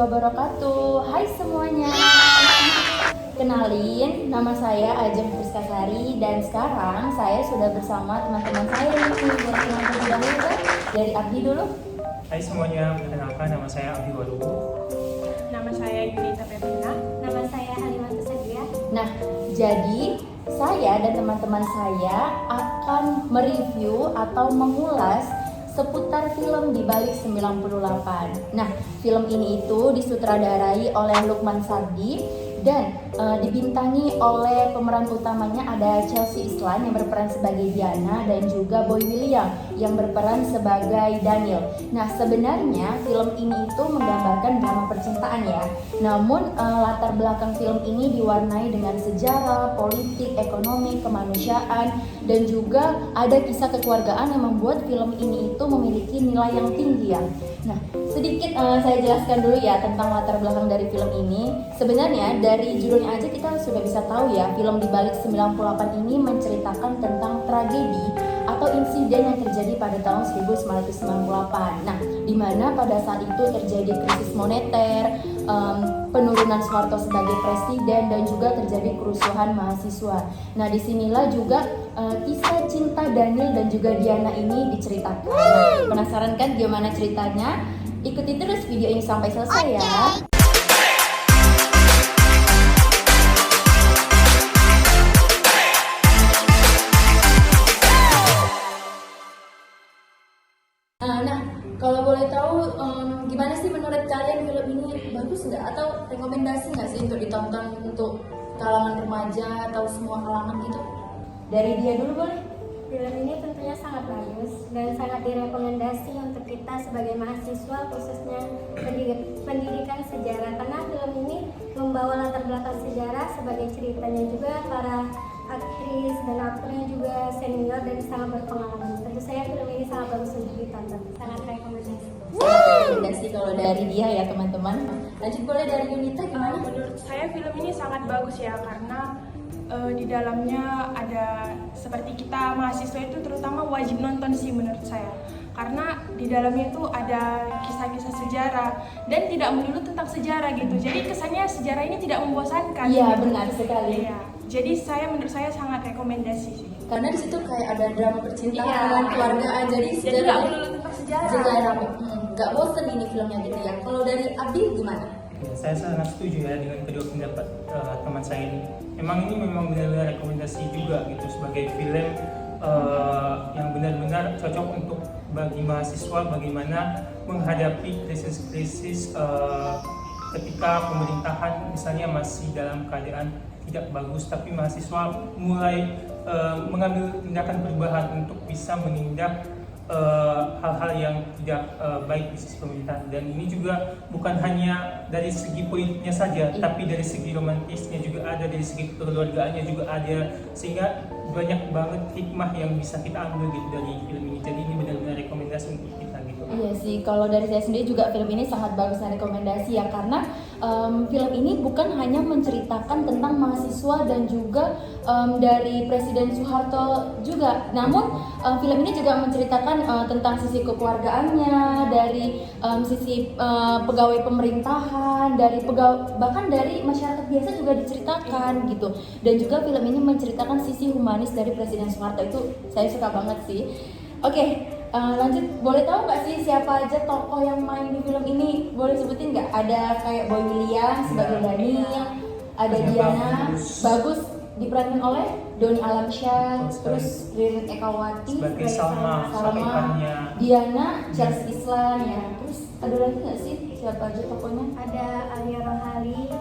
wabarakatuh. Hai semuanya. Kenalin, nama saya Ajeng Puskasari dan sekarang saya sudah bersama teman-teman saya nih. Buat teman-teman dahulu kan? Dari Abdi dulu. Hai semuanya, perkenalkan nama saya Abdi Waluhu. Nama saya Yunita Pepina. Nama saya Halimah Sagia. Nah, jadi saya dan teman-teman saya akan mereview atau mengulas seputar film di balik 98. Nah, film ini itu disutradarai oleh Lukman Sardi dan dibintangi oleh pemeran utamanya ada Chelsea Islan yang berperan sebagai Diana dan juga Boy William yang berperan sebagai Daniel. Nah, sebenarnya film ini itu menggambarkan drama percintaan ya. Namun latar belakang film ini diwarnai dengan sejarah, politik, ekonomi, kemanusiaan dan juga ada kisah kekeluargaan yang membuat film ini itu memiliki nilai yang tinggi ya. Nah, sedikit saya jelaskan dulu ya tentang latar belakang dari film ini. Sebenarnya dari judulnya aja kita sudah bisa tahu ya, film di balik 98 ini menceritakan tentang tragedi atau insiden yang terjadi pada tahun 1998. Nah, di mana pada saat itu terjadi krisis moneter, penurunan Soeharto sebagai presiden dan juga terjadi kerusuhan mahasiswa. Nah, disinilah juga kisah cinta Daniel dan juga Diana ini diceritakan. Nah, penasaran kan gimana ceritanya? Ikuti terus video ini sampai selesai ya. Nah, kalau boleh tahu gimana sih menurut kalian film ini bagus nggak atau rekomendasi nggak sih untuk ditonton untuk kalangan remaja atau semua kalangan gitu? Dari dia dulu boleh? Film ini tentunya sangat bagus dan sangat direkomendasi untuk kita sebagai mahasiswa, khususnya pendidikan sejarah, karena film ini membawa latar belakang sejarah sebagai ceritanya juga para aktris dan aktornya juga senior dan sangat berpengalaman. Tentu saya film ini sangat bagus untuk ditonton, sangat rekomendasi. Rekomendasi kalau dari dia ya teman-teman. Lanjut boleh dari Yunita gimana? Menurut saya film ini sangat bagus ya, karena di dalamnya ada seperti kita mahasiswa itu terutama wajib nonton sih menurut saya, karena di dalamnya itu ada kisah-kisah sejarah dan tidak melulu tentang sejarah gitu, jadi kesannya sejarah ini tidak membosankan. Iya, gitu. benar sekali. Iya. Jadi menurut saya sangat rekomendasi sih. Karena di situ kayak ada drama percintaan, Iya. keluargaan, jadi Tidak melulu tentang sejarah. nggak bosen ini filmnya gitu ya. Kalau dari Abdi gimana? Ya, saya sangat setuju ya dengan kedua pendapat teman saya ini. Ini memang benar-benar rekomendasi juga gitu sebagai film yang benar-benar cocok untuk bagi mahasiswa bagaimana menghadapi krisis-krisis ketika pemerintahan misalnya masih dalam keadaan tidak bagus, tapi mahasiswa mulai mengambil tindakan perubahan untuk bisa menindak hal-hal yang tidak baik di sisi pemerintah. Dan ini juga bukan hanya dari segi politiknya saja, tapi dari segi romantisnya juga ada, dari segi kekeluargaannya juga ada, sehingga banyak banget hikmah yang bisa kita ambil gitu dari film ini. Jadi ini benar-benar rekomendasi untuk kita gitu. Iya sih, kalau dari saya sendiri juga film ini sangat bagus dan rekomendasi ya, karena film ini bukan hanya menceritakan tentang mahasiswa dan juga dari Presiden Soeharto juga, namun film ini juga menceritakan tentang sisi kekeluargaannya, dari sisi pegawai pemerintahan, dari bahkan dari masyarakat biasa juga diceritakan gitu. Dan juga film ini menceritakan sisi humanis dari Presiden Soeharto, itu saya suka banget sih. Oke, lanjut, boleh tahu nggak sih siapa aja tokoh yang main di film ini? Boleh sebutin nggak? Ada kayak Boy William sebagai Daniel, ada Diana, bagus diperankan oleh Doni Alamsyah, terus Ririn Ekawati sebagai Salma, Diana, Chelsea Islan ya. Terus ada lagi nggak sih siapa aja tokohnya? Ada Alia Rohali,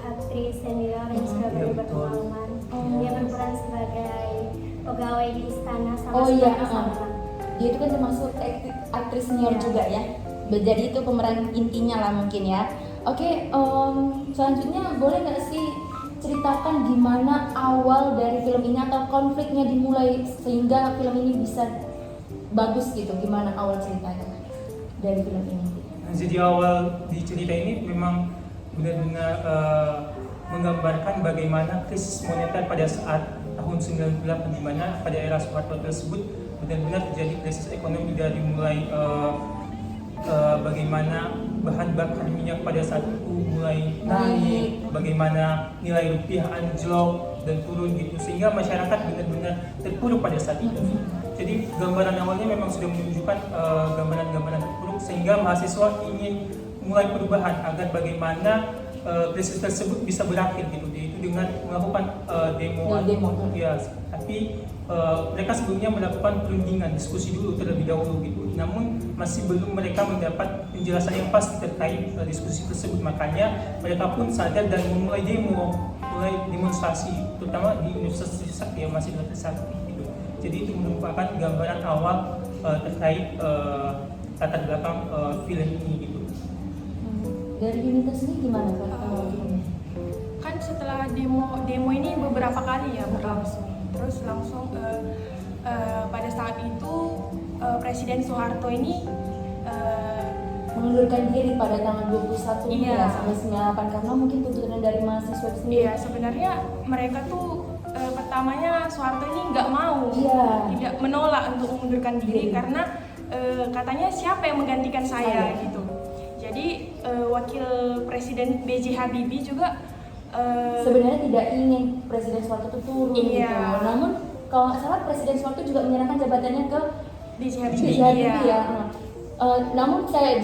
aktris senior yang sudah berpengalaman. Dia berperan sebagai pegawai di istana sama Salma. Dia itu kan termasuk aktris senior juga ya. Jadi itu pemeran intinya lah mungkin ya. Oke, selanjutnya boleh nggak sih ceritakan gimana awal dari film ini atau konfliknya dimulai sehingga film ini bisa bagus gitu? Gimana awal ceritanya dari film ini? Jadi awal di cerita ini memang benar-benar menggambarkan bagaimana krisis moneter pada saat tahun 98, di mana pada era Soeharto tersebut benar-benar terjadi krisis ekonomi dari mulai bagaimana bahan bakar minyak pada saat itu mulai naik, bagaimana nilai rupiah anjlok dan turun gitu, sehingga masyarakat benar-benar terpuruk pada saat itu. Jadi gambaran awalnya memang sudah menunjukkan gambaran-gambaran terpuruk, sehingga mahasiswa ingin mulai perubahan agar bagaimana krisis tersebut bisa berakhir gitu, yaitu dengan melakukan demo. Ya, tapi mereka sebelumnya melakukan perundingan, diskusi dulu terlebih dahulu gitu. Namun masih belum mereka mendapat penjelasan yang pasti terkait diskusi tersebut. Makanya mereka pun sadar dan memulai mulai demonstrasi, terutama di Universitas Trisakti yang masih di Trisakti gitu. Jadi itu merupakan gambaran awal terkait latar belakang film ini gitu. Dari Unitas ini gimana Kak? Kan setelah demo ini beberapa kali ya berlangsung, terus langsung pada saat itu Presiden Soeharto ini mengundurkan diri pada tanggal 21 Mei Iya. sampai 98 karena mungkin tuntutan dari mahasiswa itu sendiri. Iya, sebenarnya mereka tuh pertamanya Soeharto ini nggak mau, Iya. tidak menolak untuk mengundurkan diri karena katanya siapa yang menggantikan saya gitu. Jadi Wakil Presiden B.J. Habibie juga Sebenarnya tidak ingin Presiden Soeharto itu turun Iya. gitu. Namun kalau nggak salah Presiden Soeharto juga menyerahkan jabatannya ke B.J. B.J. Habibie. Habibie Iya. ya. Namun saya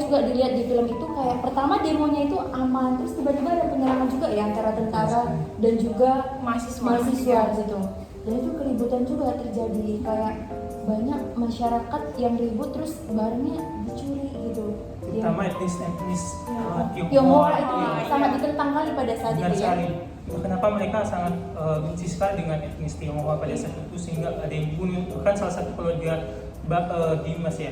juga dilihat di film itu kayak pertama demonya itu aman, terus tiba-tiba ada penyerangan juga ya antara tentara dan juga mahasiswa gitu. Dan itu keributan juga terjadi, kayak banyak masyarakat yang ribut terus barangnya dicuri gitu. Terutama etnis Tionghoa itu Iya. sangat ditentang kali pada saat Benar itu ya. sekali. Kenapa mereka sangat benci sekali dengan etnis Tionghoa pada saat itu, sehingga ada yang bunuh, bahkan salah satu keluarga Dimas ya.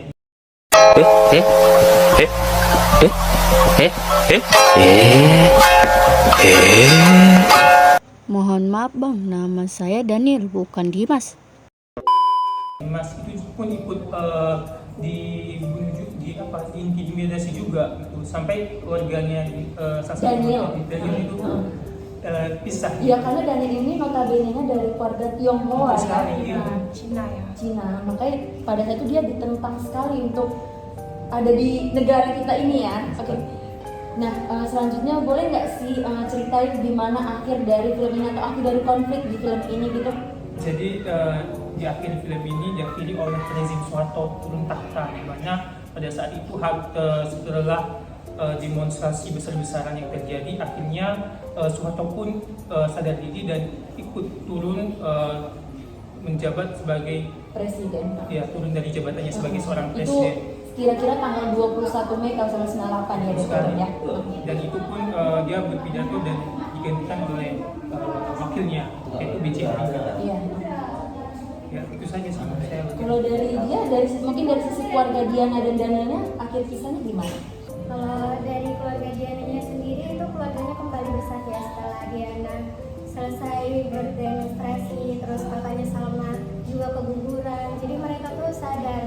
Mohon maaf bang, nama saya Daniel bukan Dimas. Dimas itu pun ikut diintimidasi juga gitu, sampai keluarganya Daniel itu pisah. Iya, karena Daniel ini notabene-nya dari keluarga Tionghoa ya. Sekali, iya. Cina ya. Cina. Makanya pada saat itu dia ditentang sekali untuk ada di negara kita ini ya. Oke. Nah, selanjutnya boleh nggak sih ceritain gimana akhir dari film ini atau akhir dari konflik di film ini gitu? Jadi di akhir film ini diakhiri oleh rezim Soeharto turun tahta, di mana pada saat itu setelah demonstrasi besar-besaran yang terjadi, akhirnya Soeharto pun sadar diri dan ikut turun menjabat sebagai Presiden. ya, turun dari jabatannya sebagai seorang Itu presiden. kira-kira tanggal 21 Mei tahun 1998 ya Sekali. ya. Dan itu pun dia berpidato dan digantikan oleh wakilnya, yaitu B.J. Habibie. Iya. Ya, itu saja sih menurut saya. Kalau dari dia, mungkin dari sisi keluarga Diana dan Danielnya, akhir kisahnya gimana? Kalau dari keluarga Diananya sendiri itu keluarganya kembali bersatu ya setelah Diana selesai berdemonstrasi, terus papanya Salma juga keguguran. Jadi mereka tuh sadar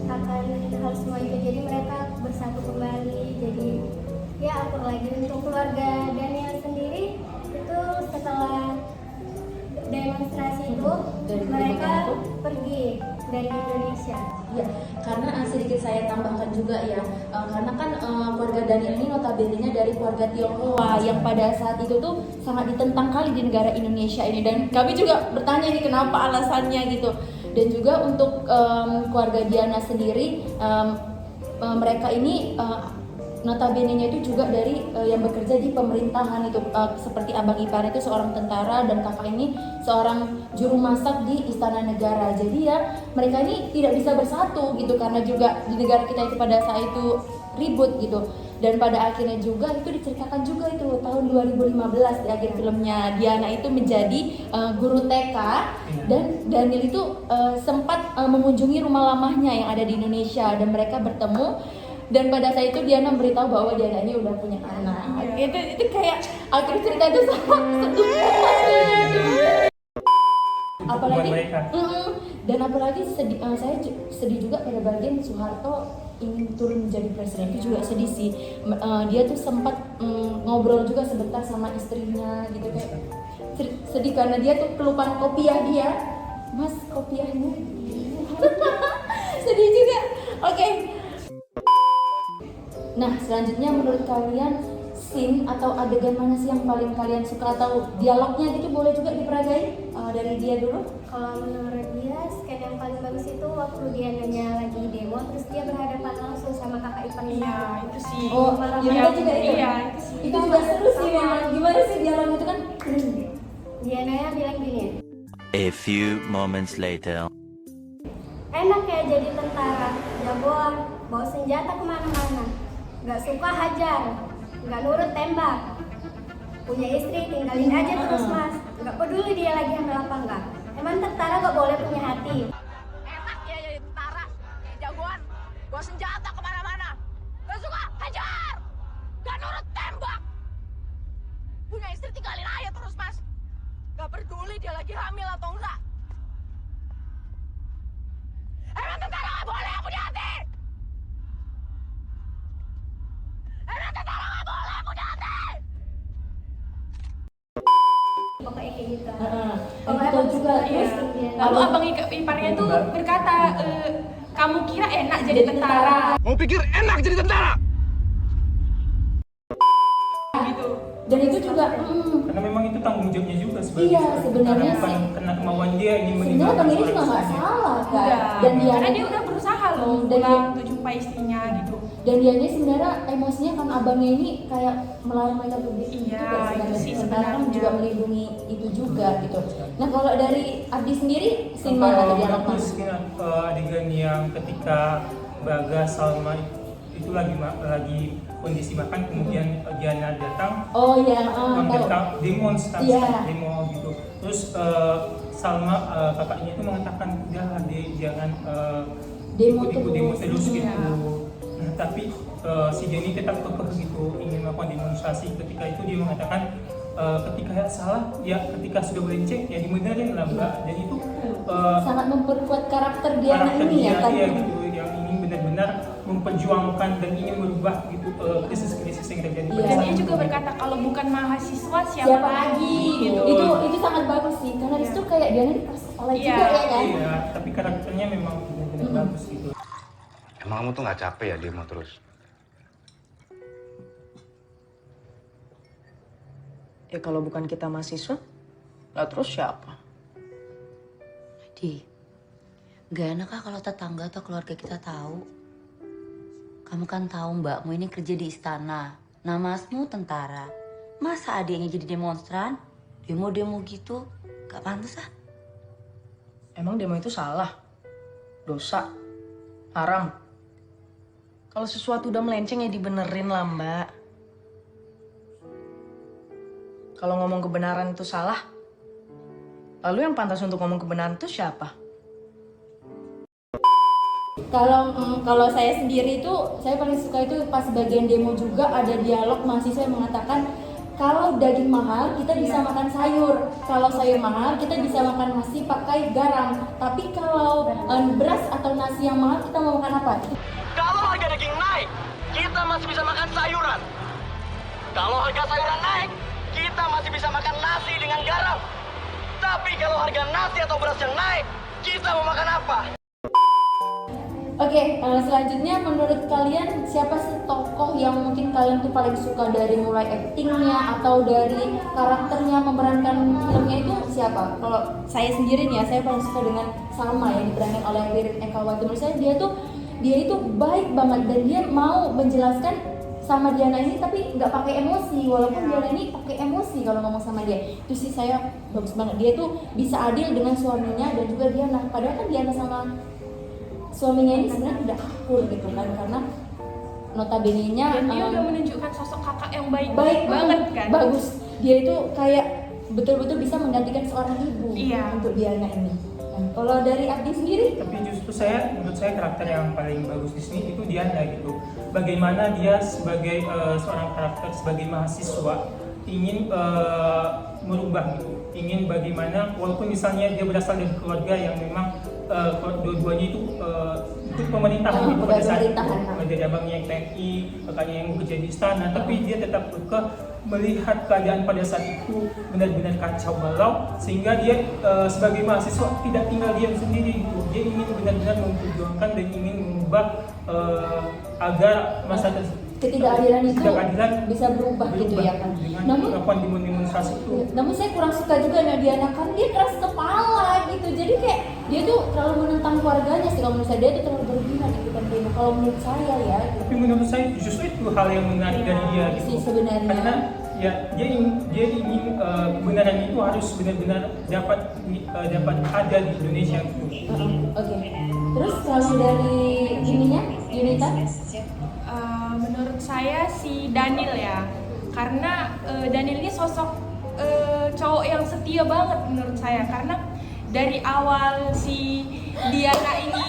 akan hal semua itu. Jadi mereka bersatu kembali. Jadi ya akur lagi. Untuk keluarga Daniel sendiri itu setelah demonstrasi itu Dari mereka itu? pergi dari Indonesia. Ya, karena sedikit saya tambahkan juga ya, karena kan keluarga Daniel ini notabene-nya dari keluarga Tionghoa yang pada saat itu tuh sangat ditentang kali di negara Indonesia ini, dan kami juga bertanya nih kenapa alasannya gitu. Dan juga untuk keluarga Diana sendiri, mereka ini notabene-nya itu juga dari yang bekerja di pemerintahan itu, seperti abang ipar itu seorang tentara dan kakak ini seorang juru masak di Istana Negara. Jadi ya mereka ini tidak bisa bersatu gitu, karena juga di negara kita itu pada saat itu ribut gitu. Dan pada akhirnya juga itu diceritakan juga itu tahun 2015 di akhir filmnya, Diana itu menjadi guru TK dan Daniel itu sempat mengunjungi rumah lamanya yang ada di Indonesia dan mereka bertemu. Dan pada saat itu Diana memberitahu bahwa Diana ini udah punya anak. Itu kayak akhir cerita itu sangat sedih. Apalagi dan apalagi saya sedih juga pada bagian Soeharto ingin turun menjadi presiden, itu juga sedih sih. Dia tuh sempat ngobrol juga sebentar sama istrinya gitu, kayak sedih karena dia tuh kelupaan kopiah dia. Mas, kopiahnya. Sedih juga. Oke. Nah, selanjutnya menurut kalian scene atau adegan mana sih yang paling kalian suka, atau dialognya gitu boleh juga diperagain dari dia dulu? Kalau menurut dia, scan yang paling bagus itu waktu dia nanya lagi demo, terus dia berhadapan langsung sama kakak iparnya. Iya, itu sih. Oh, Iya, yang juga itu? Iya, itu sih. Itu juga seru sih memang. Gimana sih dialog itu kan? Dia nanya bilang gini, A few moments later. enak ya jadi tentara, jagoan, bawa senjata kemana-mana, nggak suka hajar, nggak nurut tembak, punya istri tinggalin aja terus mas, nggak peduli dia lagi hamil apa enggak. Emang tentara nggak boleh punya hati? Enak ya jadi tentara, jagoan, bawa senjata kemana-mana, gak suka hajar, gak nurut tembak, punya istri tinggalin aja terus mas, gak peduli dia lagi hamil atau enggak. Emang tentara gak boleh punya hati? Emang tentara gak boleh punya hati? Pokoknya kayak gitu. Itu tahu juga. Iya. Terus Lalu abang iparnya tuh berkata, kamu kira enak jadi tentara? Mau pikir enak jadi tentara? Gitu. dan itu juga Karena memang itu tanggung jawabnya juga sebagai Iya, seorang sebenarnya tentara, bukan sih. karena kemauan dia ingin sebenarnya meninggalkan Bang Iri seorang juga nggak istrinya. salah kan. Enggak. Dan dia Karena dia udah berusaha loh Dan pulang untuk jumpai istrinya gitu. dan dia ini sebenarnya emosinya kan abangnya ini kayak melarang mereka begitu Iya, juga itu sih sebenarnya kan sebenarnya. juga melindungi itu juga gitu. Nah, kalau dari Abdi sendiri scene mana Kalau tadi yang menurutku scene, adegan yang ketika Bagas Salma itu lagi kondisi makan, kemudian Diana datang Oh ya, tahu. mengerti demonstrasi Iya. demo gitu. Terus Salma kakaknya itu mengatakan udah jangan Demo ikut demo terus gitu. Iya. Nah, tapi si Jenny tetap kekeh gitu ingin melakukan demonstrasi. Ketika itu dia mengatakan ketika salah ya, ketika sudah melenceng ya dibenerin lah Mbak. Dan itu Sangat memperkuat karakter Diana karakter ini ya dia kan. gitu, yang ingin benar-benar memperjuangkan dan ingin merubah gitu krisis-krisis yang terjadi pada Iya. Dan saat dia itu. juga berkata kalau bukan mahasiswa siapa Siapa lagi gitu. Itu sangat bagus sih karena di situ kayak Diana dikasih sekolah Iya. juga ya kan. Iya, tapi karakternya memang benar-benar bagus gitu. Emang kamu tuh nggak capek ya demo terus? Ya kalau bukan kita mahasiswa, lah terus siapa? Di, gak enak kah kalau tetangga atau keluarga kita tahu? Kamu kan tahu mbakmu ini kerja di istana. Nah masmu tentara. Masa adiknya jadi demonstran? Demo-demo gitu? Gak pantas ah. Emang demo itu salah? Dosa? Haram? Kalau sesuatu udah melenceng ya dibenerin lah mbak. Kalau ngomong kebenaran itu salah, lalu yang pantas untuk ngomong kebenaran itu siapa? Kalau saya sendiri itu saya paling suka itu pas bagian demo juga ada dialog mahasiswa yang mengatakan kalau daging mahal kita bisa makan sayur, kalau sayur mahal kita bisa makan nasi pakai garam, tapi kalau beras atau nasi yang mahal kita mau makan apa? Kalau harga daging naik, kita masih bisa makan sayuran. Kalau harga sayuran naik, kita masih bisa makan nasi dengan garam. Tapi kalau harga nasi atau beras yang naik, kita mau makan apa? Oke, selanjutnya menurut kalian siapa sih tokoh yang mungkin kalian tuh paling suka dari mulai aktingnya atau dari karakternya memerankan filmnya itu siapa? Kalau saya sendiri nih ya, saya paling suka dengan Salma yang diperankan oleh Wirid Ekawati. Menurut saya dia itu baik banget dan dia mau menjelaskan sama Diana ini tapi nggak pakai emosi, walaupun Diana ini pakai emosi kalau ngomong sama dia. Itu sih saya bagus banget. Dia tuh bisa adil dengan suaminya dan juga Diana. Padahal kan Diana sama suaminya ini sebenarnya tidak akur gitu kan, karena notabene-nya Dan dia udah menunjukkan sosok kakak yang baik baik banget kan. bagus. Dia itu kayak betul-betul bisa menggantikan seorang ibu Iya. untuk Diana ini. Nah, kalau dari Abdi sendiri, Tapi justru menurut saya karakter yang paling bagus di sini itu Diana gitu. Bagaimana dia sebagai seorang karakter sebagai mahasiswa ingin merubah gitu, ingin bagaimana walaupun misalnya dia berasal dari keluarga yang memang dua-duanya itu ikut pemerintahan gitu pada saat itu, pemerintahan. dari abangnya yang TNI, kakaknya yang bekerja di istana, tapi dia tetap melihat keadaan pada saat itu benar-benar kacau balau, sehingga dia sebagai mahasiswa tidak tinggal diam sendiri gitu. Dia ingin benar-benar memperjuangkan dan ingin mengubah agar ketidakadilan itu ketidakadilan bisa berubah gitu ya kan. dengan Namun melakukan demonstrasi itu. namun saya kurang suka juga Diana kan dia keras kepala gitu. Jadi kayak dia tuh terlalu menentang keluarganya sih kalau menurut saya, dia tuh terlalu berlebihan gitu kan Dino. Kalau menurut saya ya gitu. Tapi menurut saya justru itu hal yang menarik dari dia gitu. Sih sebenarnya. Karena ya dia ingin kebenaran itu harus benar-benar dapat ada di Indonesia gitu. Oke. Terus kalau dari ininya Yunita? Menurut saya si Daniel ya, karena Daniel ini sosok cowok yang setia banget menurut saya, karena dari awal si Diana ini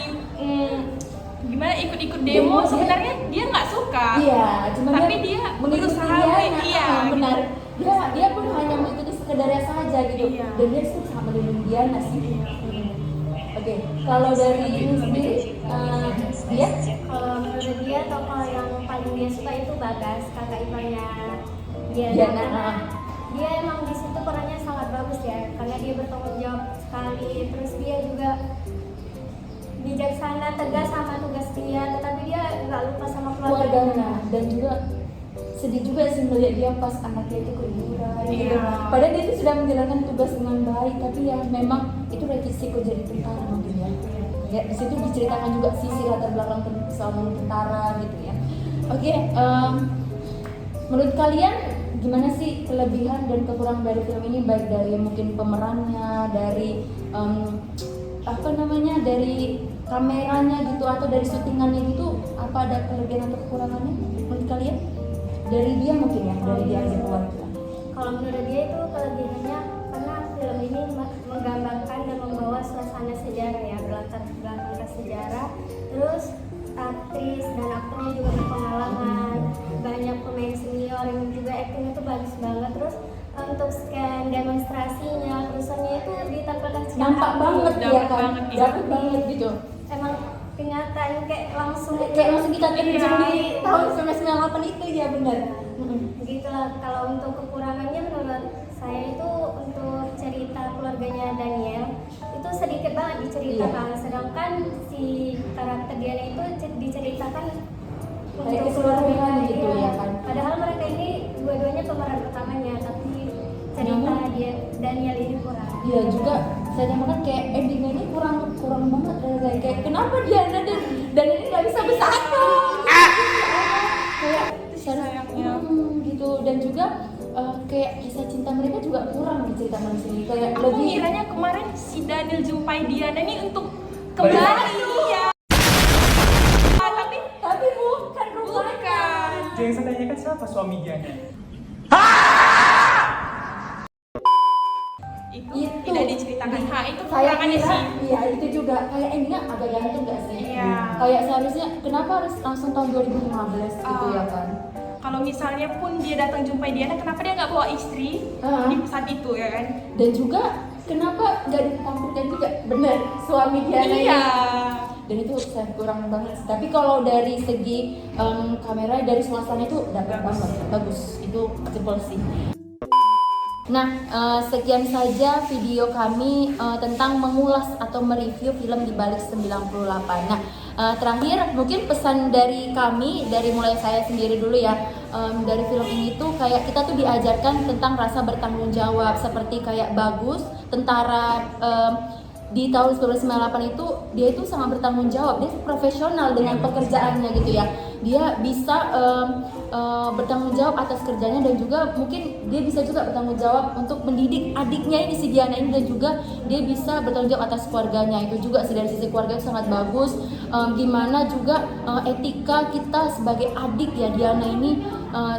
gimana ikut-ikut demo, sebenarnya dia nggak suka. Iya, cuma tapi dia berusaha. Iya, benar. Dia pun hanya mengikuti sekedarnya saja gitu. Iya. Dan dia tuh sangat melindungi Diana sih. Oke, kalau dari ini sendiri, dia Kalau menurut dia tokoh yang paling dia suka itu Bagas, kakak iparnya Diana. Diana, Karena dia emang di situ perannya sangat bagus ya, karena dia bertanggung jawab sekali. Terus dia juga bijaksana, tegas sama tugas dia, tetapi dia nggak lupa sama keluarganya. Dan juga sedih juga sih melihat dia pas anaknya itu keluyuran. Gitu. Padahal dia itu sudah menjalankan tugas dengan baik, tapi ya memang itu resiko jadi tentara mungkin ya. Ya di situ diceritakan juga sisi latar belakang seorang tentara gitu ya. Oke, menurut kalian gimana sih kelebihan dan kekurangan dari film ini, baik dari mungkin pemerannya, dari dari kameranya gitu, atau dari syutingannya gitu, apa ada kelebihan atau kekurangannya menurut kalian? Dari dia mungkin ya, dari dia aja keluarga. Kalau menurut dia itu kelebihannya karena film ini menggambarkan dan membawa suasana sejarah ya, berlatar belakang ke sejarah. Terus aktris dan aktornya juga berpengalaman, banyak pemain senior yang juga aktingnya tuh bagus banget. Terus untuk scan demonstrasinya, kerusuhannya itu ditampilkan secara Nampak banget ya kan, dapat banget gitu. Emang kenyataan kayak langsung kita terjun di tahun 1998 itu ya benar. Begitulah. Kalau untuk kekurangannya menurut saya itu untuk cerita keluarganya Daniel itu sedikit banget diceritakan, sedangkan si karakter Diana itu diceritakan Kayak untuk keseluruhan gitu ya kan. Padahal mereka ini dua-duanya pemeran utamanya, tapi cerita dia Daniel ini kurang. Iya juga, saya nyamakan kayak endingnya ini kurang banget kayak kenapa Diana dan ini nggak bisa bersatu kayak sayangnya gitu. Dan juga kayak kisah cinta mereka juga kurang diceritakan di sini, kayak Aku lebih kiranya kemarin si Daniel jumpai Diana ini untuk kembali ya. Tapi bukan rupanya. Yang saya tanyakan siapa suami Diana? Itu tidak diceritakan. Itu saya kekurangannya kira, sih. iya itu juga kayak endingnya agak gantung nggak sih? Iya. Kayak seharusnya kenapa harus langsung tahun 2015 gitu ya kan? Kalau misalnya pun dia datang jumpai Diana, kenapa dia nggak bawa istri di saat itu ya kan? Dan juga kenapa nggak ditampilkan juga bener suami Diana Iya. Dan itu saya kurang banget sih. Tapi kalau dari segi kamera, dari suasana itu dapat banget, bagus. Itu jempol sih. Nah, sekian saja video kami tentang mengulas atau mereview film Di Balik 98. Nah, terakhir mungkin pesan dari kami, dari mulai saya sendiri dulu ya, dari film ini tuh kayak kita tuh diajarkan tentang rasa bertanggung jawab, seperti kayak Bagus, tentara di tahun 1998 itu dia itu sangat bertanggung jawab, dia profesional dengan pekerjaannya gitu ya. Dia bisa bertanggung jawab atas kerjanya, dan juga mungkin dia bisa juga bertanggung jawab untuk mendidik adiknya ini, si Diana ini, dan juga dia bisa bertanggung jawab atas keluarganya. Itu juga sih dari sisi keluarga sangat bagus. Gimana juga etika kita sebagai adik ya, Diana ini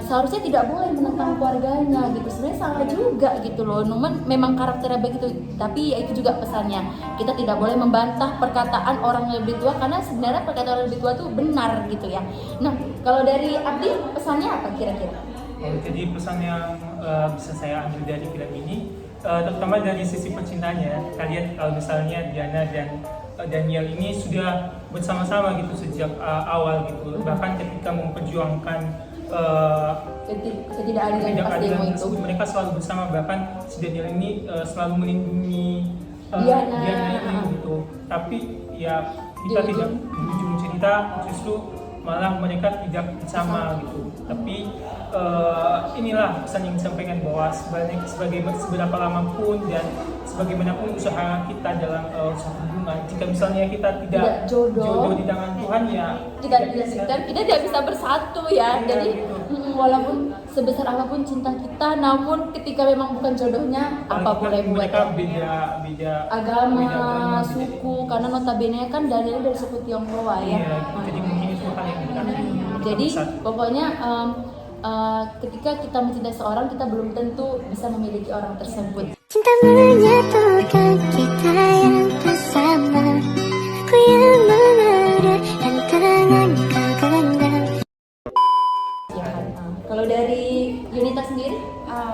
seharusnya tidak boleh menentang keluarganya gitu. Sebenarnya salah juga gitu loh. Memang karakternya begitu, tapi ya itu juga pesannya. Kita tidak boleh membantah perkataan orang yang lebih tua, karena sebenarnya perkataan orang lebih tua itu benar gitu ya. Nah, kalau dari Abdi pesannya apa kira-kira? Jadi pesan yang bisa saya ambil dari film ini, terutama dari sisi percintaannya. Kita lihat kalau misalnya Diana dan Daniel ini sudah bersama-sama gitu sejak awal gitu. Bahkan ketika memperjuangkan ketidakadilan tersebut, mereka selalu bersama. Bahkan si Daniel ini selalu melindungi Diana ini gitu. Tapi ya kita tidak di ujung cerita justru malah mereka tidak sama gitu. Tapi inilah pesan yang disampaikan bahwa seberapa lama pun dan sebagaimanapun usaha kita dalam suatu hubungan, jika misalnya kita tidak jodoh di tangan Tuhan ya kita tidak bisa bersatu ya. Iya, Jadi gitu. walaupun sebesar apapun cinta kita, namun ketika memang bukan jodohnya, apa boleh buat. Mereka beda Agama, beda suku, karena notabene kan Daniel dari suku Tionghoa ya. Iya, jadi mungkin itu hal yang benar. Jadi pokoknya ketika kita mencintai seorang, kita belum tentu bisa memiliki orang tersebut. Cinta menyatukan kita yang bersama. Ku yang mengada dan tangan kau genggam. Ya kan? Kalau dari Yunita sendiri?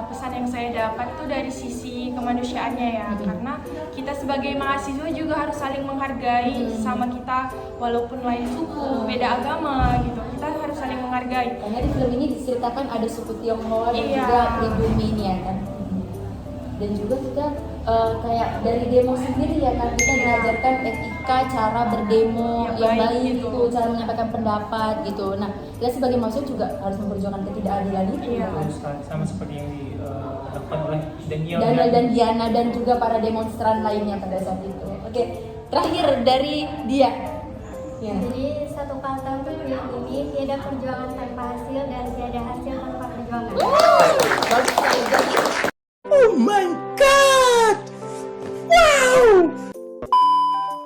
Pesan yang saya dapat tuh dari sisi kemanusiaannya ya, karena kita sebagai mahasiswa juga harus saling menghargai sama kita walaupun lain suku, beda agama gitu, kita harus saling menghargai. Karena di film ini diceritakan ada suku Tionghoa dan Iya. juga pribumi ini ya kan. Dan juga kita kayak dari demo sendiri ya kan, kita diajarkan etika cara berdemo yang baik gitu, cara menyampaikan pendapat gitu. Nah, kita sebagai mahasiswa juga harus memperjuangkan ketidakadilan itu. Iya. Kan? Sama seperti yang dilakukan oleh Daniel Dan Diana dan juga para demonstran lainnya pada saat itu. Oke, terakhir dari dia. Ya. Jadi satu kata untuk film ini, tiada perjuangan tanpa hasil dan tiada hasil tanpa perjuangan. Bagus sekali. Jadi, Oh my god! Wow!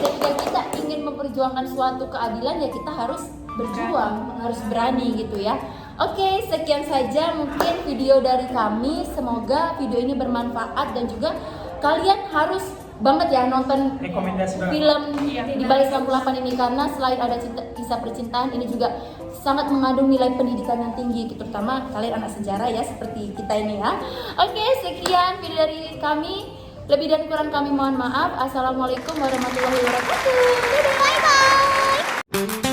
ketika kita ingin memperjuangkan suatu keadilan ya kita harus berjuang, harus berani gitu ya. Oke, sekian saja mungkin video dari kami. Semoga video ini bermanfaat dan juga kalian harus banget ya nonton rekomendasi banget. film di balik 98 ini, karena selain ada kisah percintaan, ini juga sangat mengandung nilai pendidikan yang tinggi, terutama kalian anak sejarah ya seperti kita ini ya. Oke, sekian video dari kami. Lebih dan kurang kami mohon maaf. Assalamualaikum warahmatullahi wabarakatuh. Dadah, bye bye.